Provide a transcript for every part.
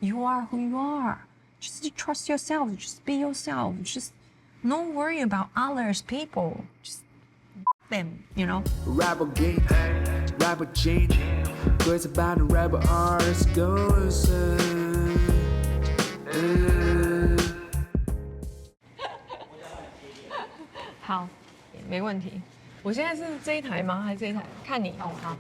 You are who you are. Just trust yourself. Just be yourself. Just don't worry about others, people. Just them, you know. Rapper game, rapper chain. Girls about the rapper arts goes. 好，没问题。我现在是这一台吗？还是这一台？看你。哦，好。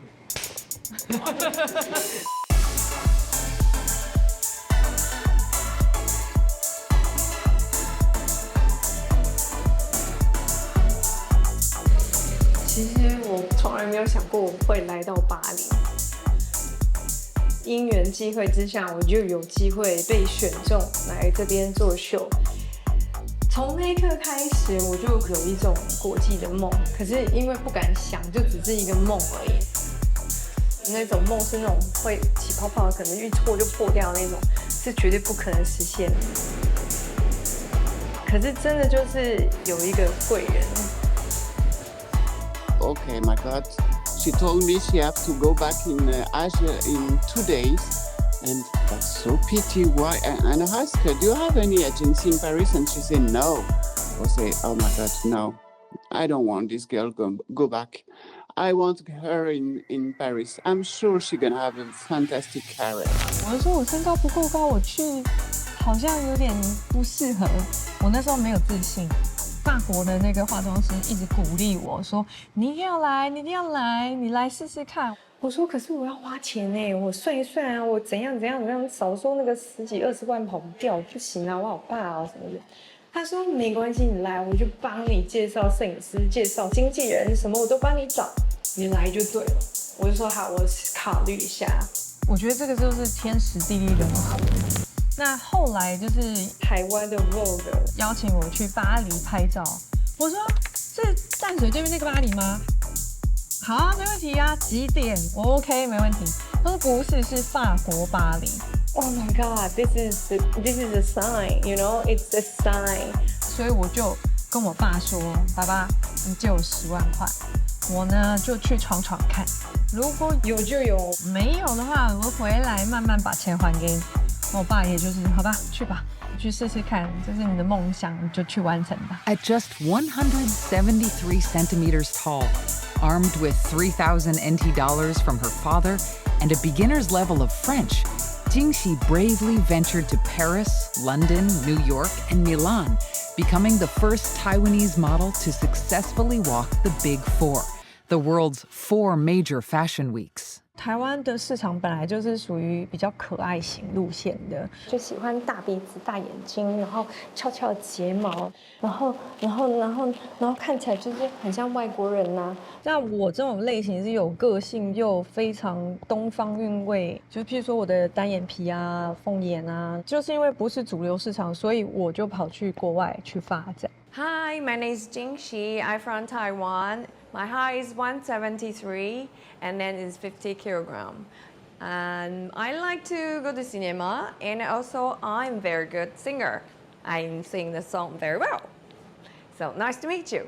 其实我从来没有想过我会来到巴黎。因缘际会之下，我就有机会被选中来这边做秀。从那一刻开始，我就有一种国际的梦，可是因为不敢想，就只是一个梦而已。那种梦是那种会起泡泡，可能一戳就破掉那种，是绝对不可能实现的。可是真的就是有一个贵人。Okay, my God. She told me she have to go back in Asia in 2 days. And that's so pity. Why? And I asked her, do you have any agency in Paris? And she said, no. I say, oh my God, no. I don't want this girl go back. I want her in Paris. I'm sure she's gonna have a fantastic career. 我说我身高不够高，我去好像有点不适合。我那时候没有自信。法国的那个化妆师一直鼓励我说：“你一定要来，你一定要来，你来试试看。”我说：“可是我要花钱哎，我算一算啊，我怎样，少说那个10几20万跑不掉，不行啊，我好怕啊什么的。”他说：“没关系，你来，我就帮你介绍摄影师、介绍经纪人，什么我都帮你找，你来就对了。”我就说：“好，我考虑一下。”我觉得这个就是天时地利人和。那后来就是台湾的 Vogue 邀请我去巴黎拍照，我说是淡水对面那个巴黎吗？好啊，没问题啊，几点？我 OK， 没问题。他说不是，是法国巴黎。Oh my God, this is a sign, you know, it's a sign。所以我就跟我爸说，爸爸，你借我10万块，我呢就去闯闯看，如果有就有，没有的话，我回来慢慢把钱还给你。我爸也就是好吧，去吧，去试试看，这是你的梦想，你就去完成吧。At just 173 centimeters tall, armed with 3,000 NT dollars from her father and a beginner's level of French, Jingxi bravely ventured to Paris, London, New York, and Milan, becoming the first Taiwanese model to successfully walk the Big Four, the world's 4 major fashion weeks. 台湾的市场本来就是属于比较可爱型路线的，就喜欢大鼻子、大眼睛，然后翘翘睫毛，然后看起来就是很像外国人呐。那我这种类型是有个性又非常东方韵味，就譬如说我的单眼皮啊、凤眼啊，就是因为不是主流市场，所以我就跑去国外去发展。Hi, my name is Jingxi. I'm from Taiwan. My height is 173 and then is 50 kilogram. And I like to go to cinema and also I'm very good singer. I sing the song very well. So nice to meet you.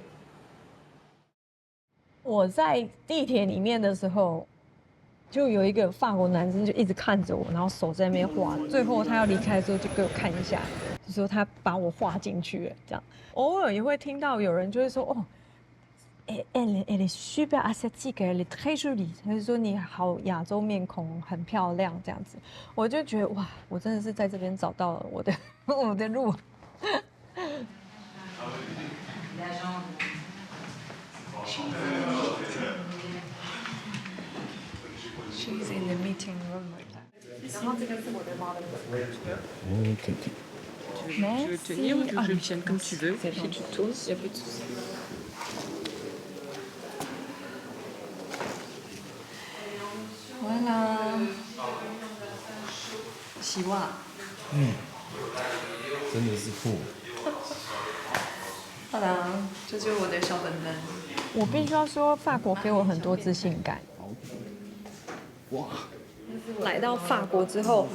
我在地铁里面的时候，就有一个法国男生就一直看着我，然后手在那边画。最后他要离开的时候，就给我看一下，就说他把我画进去了。这样，偶尔也会听到有人就会说：“哦。” Elle est super asiatique, elle est très jolie。他就说你好亚洲面孔，很漂亮这样子，我就觉得哇，我真的是在这边找到了我的路。She's in the meeting room right now。然后这个是我的 model。OK。Tu veux tenir ou tu veux que je le tienne comme tu veux? Si tu tousses, il n'y a plus de souci. Voilà。洗袜。真的是酷。好啦，这就是我的小本本。我必须要说，法国给我很多自信感。哇！来到法国之后，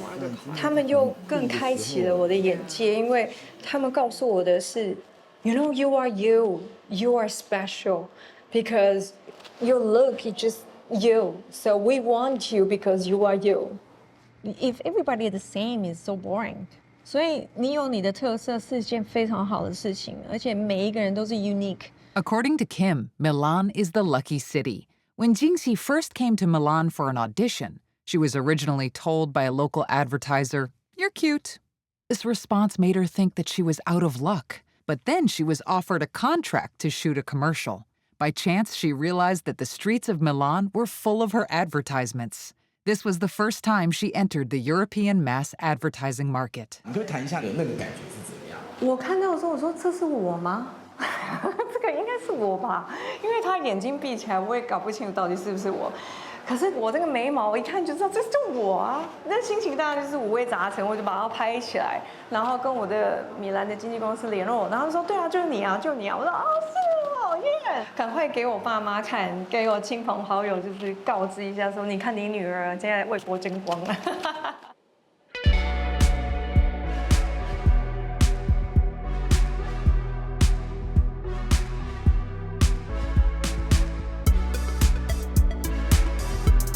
他们又更开启了我的眼界，因为他们告诉我的是 ，You know, you are you, you are special, because your look is just you. So we want you because you are you. If everybody is the same, is so boring. 所以你有你的特色是一件非常好的事情，而且每一个人都是 unique。 According to Kim, Milan is the lucky city. When Jingxi first came to Milan for an audition, she was originally told by a local advertiser, "You're cute." This response made her think that she was out of luck. But then she was offered a contract to shoot a commercial. By chance, she realized that the streets of Milan were full of her advertisements. This was the first time she entered the European mass advertising market. 你就谈一下你那个感觉是怎么样？我看到的时候，我说这是我吗？这个应该是我吧，因为他眼睛闭起来，我也搞不清楚到底是不是我。可是我这个眉毛，我一看就知道这是我啊。那心情当然就是五味杂陈，我就把它拍起来，然后跟我的米兰的经纪公司联络，然后说对啊，就是你啊，就你啊。我说哦，是我耶！赶快给我爸妈看，给我亲朋好友，就是告知一下说，你看你女儿现在为国争光了。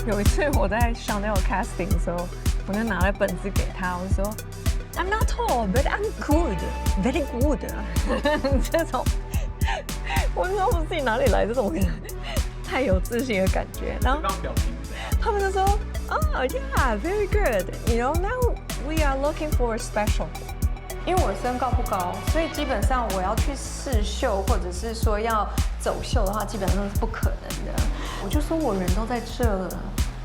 有一次我在Chanel casting 的时候，我就拿了本子给他，我说 I'm not tall, but I'm good, very good 。这种，我不知道我自己哪里来这种太有自信的感觉。然后他们就说，Oh yeah, very good. You know, now we are looking for a special. 因为我身高不高，所以基本上我要去试秀，或者是说要走秀的话，基本上是不可能的。我就说我人都在这了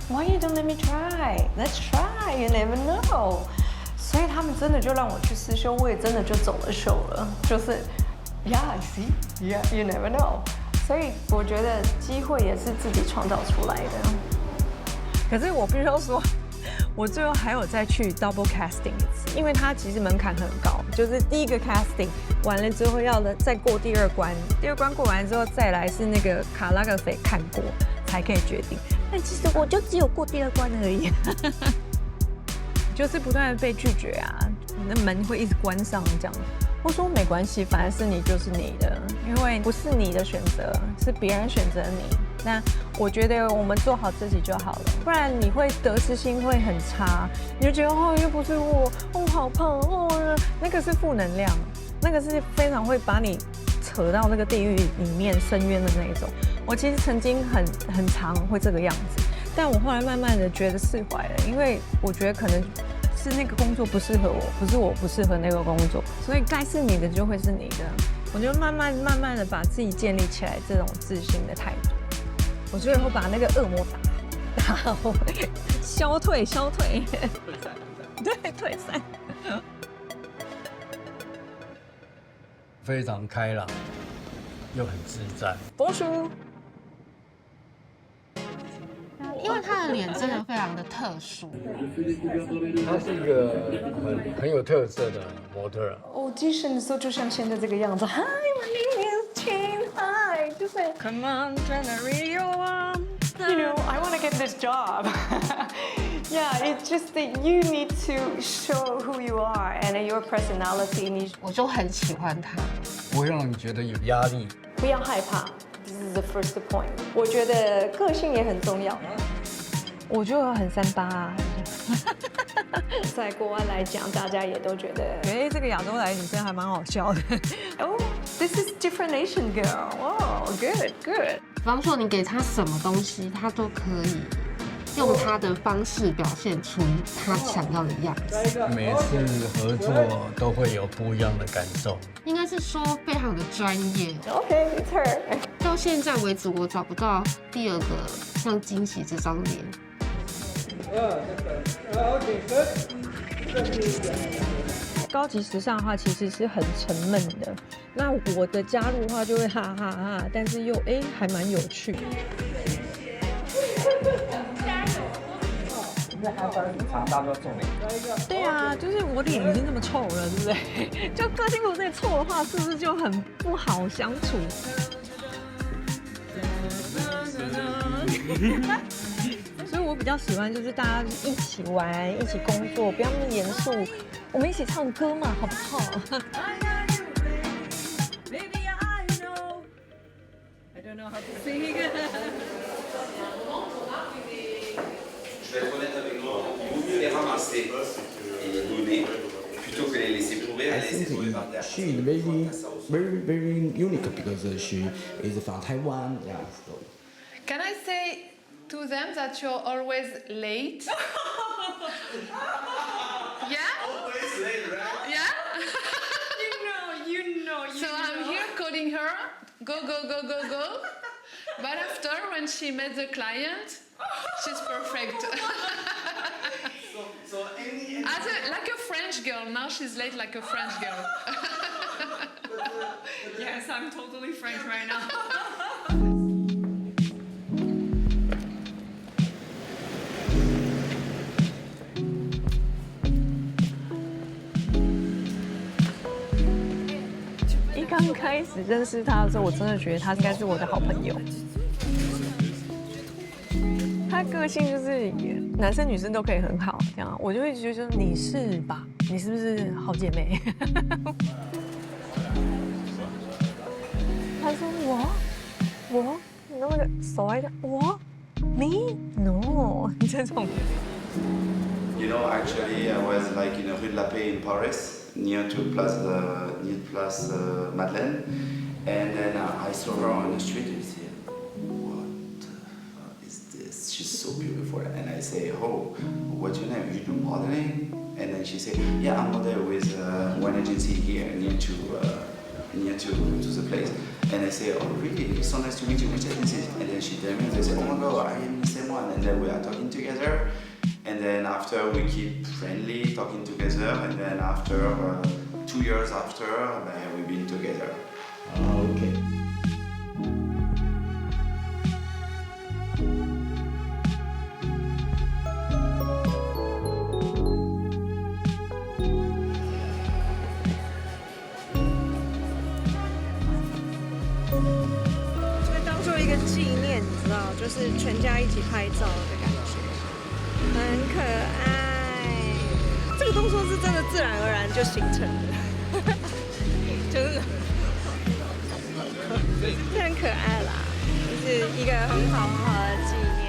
，Why you don't let me try? Let's try. You never know. 所以他们真的就让我去试秀，我也真的就走了秀了。就是 ，Yeah, I see. Yeah, you never know. 所以我觉得机会也是自己创造出来的。可是我必须要说。我最后还有再去 double casting 一次，因为它其实门槛很高，就是第一个 casting 完了之后要再过第二关，第二关过完之后再来是那个卡拉格菲看过才可以决定。但其实我就只有过第二关而已，就是不断的被拒绝啊，你的门会一直关上这样。我说没关系，反正是你就是你的，因为不是你的选择，是别人选择你。那我觉得我们做好自己就好了，不然你会得失心会很差，你就觉得哦又不是我，哦好胖哦，那个是负能量，那个是非常会把你扯到那个地狱里面深渊的那一种。我其实曾经很常会这个样子，但我后来慢慢的觉得释怀了，因为我觉得可能是那个工作不适合我，不是我不适合那个工作，所以该是你的就会是你的。我就慢慢的把自己建立起来这种自信的态度。我最后把那个恶魔打好，消退，退散，对，退散。非常开朗，又很自在。博叔，因为他的脸真的非常的特殊。他是一个很有特色的模特儿。Audition 的时候就像现在这个样子。Hi, my name is Chin. Hi， 就是 Come on, turn the radio on. You know, I want to get this job. Yeah, it's just that you need to show who you are and your personality. 我就很喜欢他。不会让你觉得有压力。不要害怕 ，This is the first point. 我觉得个性也很重要。我就很3八啊。在国外来讲，大家也都觉得，这个亚洲来的女生还蛮好笑的。Oh, this is different Asian girl. Oh, good, good. 比方说你给他什么东西，他都可以用他的方式表现出他想要的样子。每次合作都会有不一样的感受。应该是说非常的专业。Okay, it's her. 到现在为止，我找不到第二个像惊喜这张脸。高级时尚的话，其实是很沉闷的。那我的加入的话，就会哈哈哈，但是又还蛮有趣的。对啊，就是我脸已经这么臭了，对不对？就个性如果再臭的话，是不是就很不好相处？所以我比较喜欢就是大家一起玩、一起工作，不要那么严肃。我们一起唱歌嘛，好不好？ Je vais être honnête avec toi, il vaut mieux les ramasser et les donner plutôt que les laisser pourrir et laisser tomber par terre. She is very unique because she is from Taiwan. Yeah. So. Can I say to them that you're always late? Yeah? Always late, right? Yeah? You know. So I'm here calling her, go. But after, when she met the client, she's perfect. So any Like a French girl, now she's late like a French girl. Yes, I'm totally French right now. 一刚开始认识他的时候，我真的觉得他应该是我的好朋友。他个性就是男生女生都可以很好，这样我就会觉得你是吧？你是不是好姐妹？他说我，那个手还讲我你 no 这种。You know, actually, I was like in Rue de la Paix in Paris, near to Place Madeleine, and then I saw her on the street and I said, "What the fuck is this? She's so beautiful." And I say, "Oh, what's your name? You do modeling?" And then she said, "Yeah, I'm model with one agency here near to the place." And I say, "Oh, really? It's so nice to meet you. Which agency?" And then she tell me, they say, "Oh my God, I am the same one." And then we are talking together. And then after we keep friendly, talking together. And then after 2 years after, we've been together. Okay. 就当做一个纪念，你知道，就是全家一起拍照的感觉，很可爱。这个动作是真的自然而然就形成的，就是这很可爱啦，就是一个很好的纪念。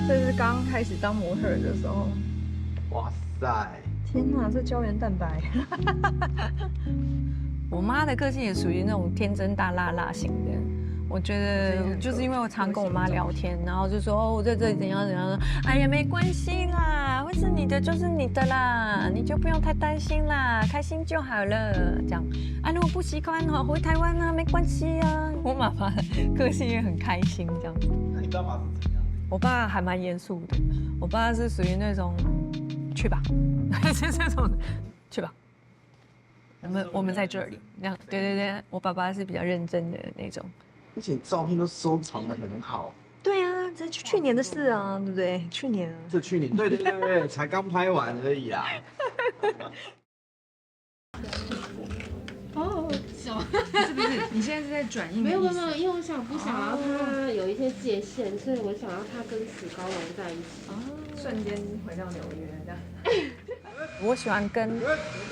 这是刚开始当模特儿的时候，哇塞！天哪，这胶原蛋白。我妈的个性也属于那种天真大辣辣型的。我觉得就是因为我常跟我妈聊天，然后就说哦，我在这里怎样怎样，哎呀没关系啦，会是你的就是你的啦，你就不用太担心啦，开心就好了。这样啊，如果不习惯哈，回台湾啊，没关系啊。我妈妈个性也很开心这样子。那你爸爸是怎样？我爸还蛮严肃的，我爸是属于那种去吧，是这种去吧。我们在这里，这样对，我爸爸是比较认真的那种。而且照片都收藏得很好。对啊，这去年的事啊，对不对？去年啊。这去年，对，才刚拍完而已啊。哦，笑。是不是？你现在是在转印？没有，因为我不想要它有一些界限，所以我想要它跟石膏融在一起。哦，瞬间回到纽约这样。我喜欢跟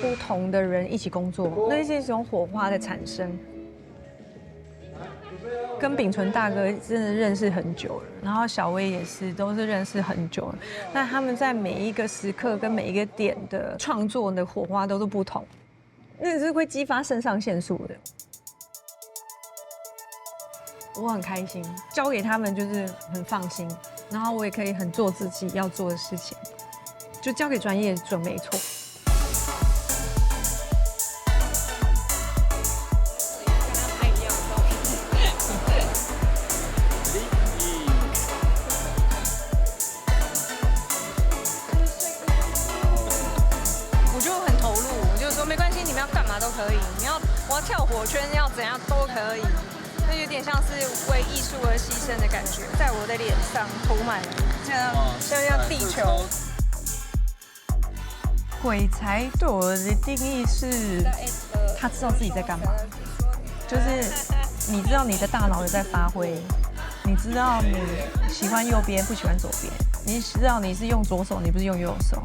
不同的人一起工作，那是一种火花的产生。跟秉存大哥真的认识很久了，然后小薇也是，都是认识很久了。那他们在每一个时刻跟每一个点的创作的火花都是不同，那是会激发肾上腺素的。我很开心，交给他们就是很放心，然后我也可以很做自己要做的事情，就交给专业准没错。我要跳火圈，要怎样都可以，那有点像是为艺术而牺牲的感觉，在我的脸上涂满像地球。鬼才对我的定义是，他知道自己在干嘛，就是你知道你的大脑有在发挥，你知道你喜欢右边不喜欢左边，你知道你是用左手，你不是用右手，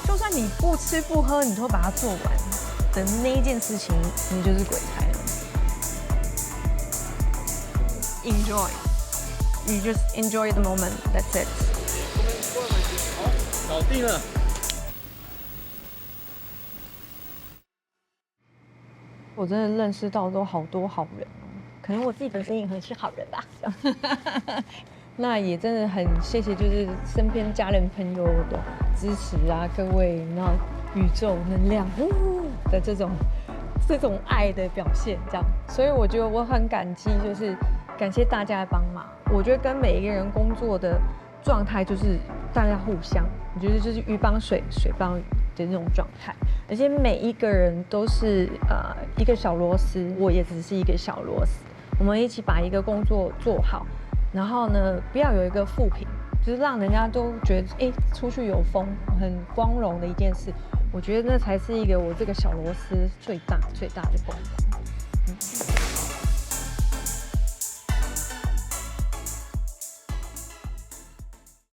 就算你不吃不喝，你都会把它做完。的那一件事情，你就是鬼才了。Enjoy, you just enjoy the moment. That's it. 搞定了。我真的认识到都好多好人哦，可能我自己本身也很是好人吧。那也真的很谢谢，就是身边家人朋友的支持啊，各位，然后宇宙能量的这种爱的表现，这样，所以我觉得我很感激，就是感谢大家的帮忙。我觉得跟每一个人工作的状态就是大家互相，我觉得就是鱼帮水，水帮鱼的那种状态，而且每一个人都是一个小螺丝，我也只是一个小螺丝，我们一起把一个工作做好，然后呢，不要有一个负评，就是让人家都觉得出去有风，很光荣的一件事。我觉得那才是一个我这个小螺丝最大的功能。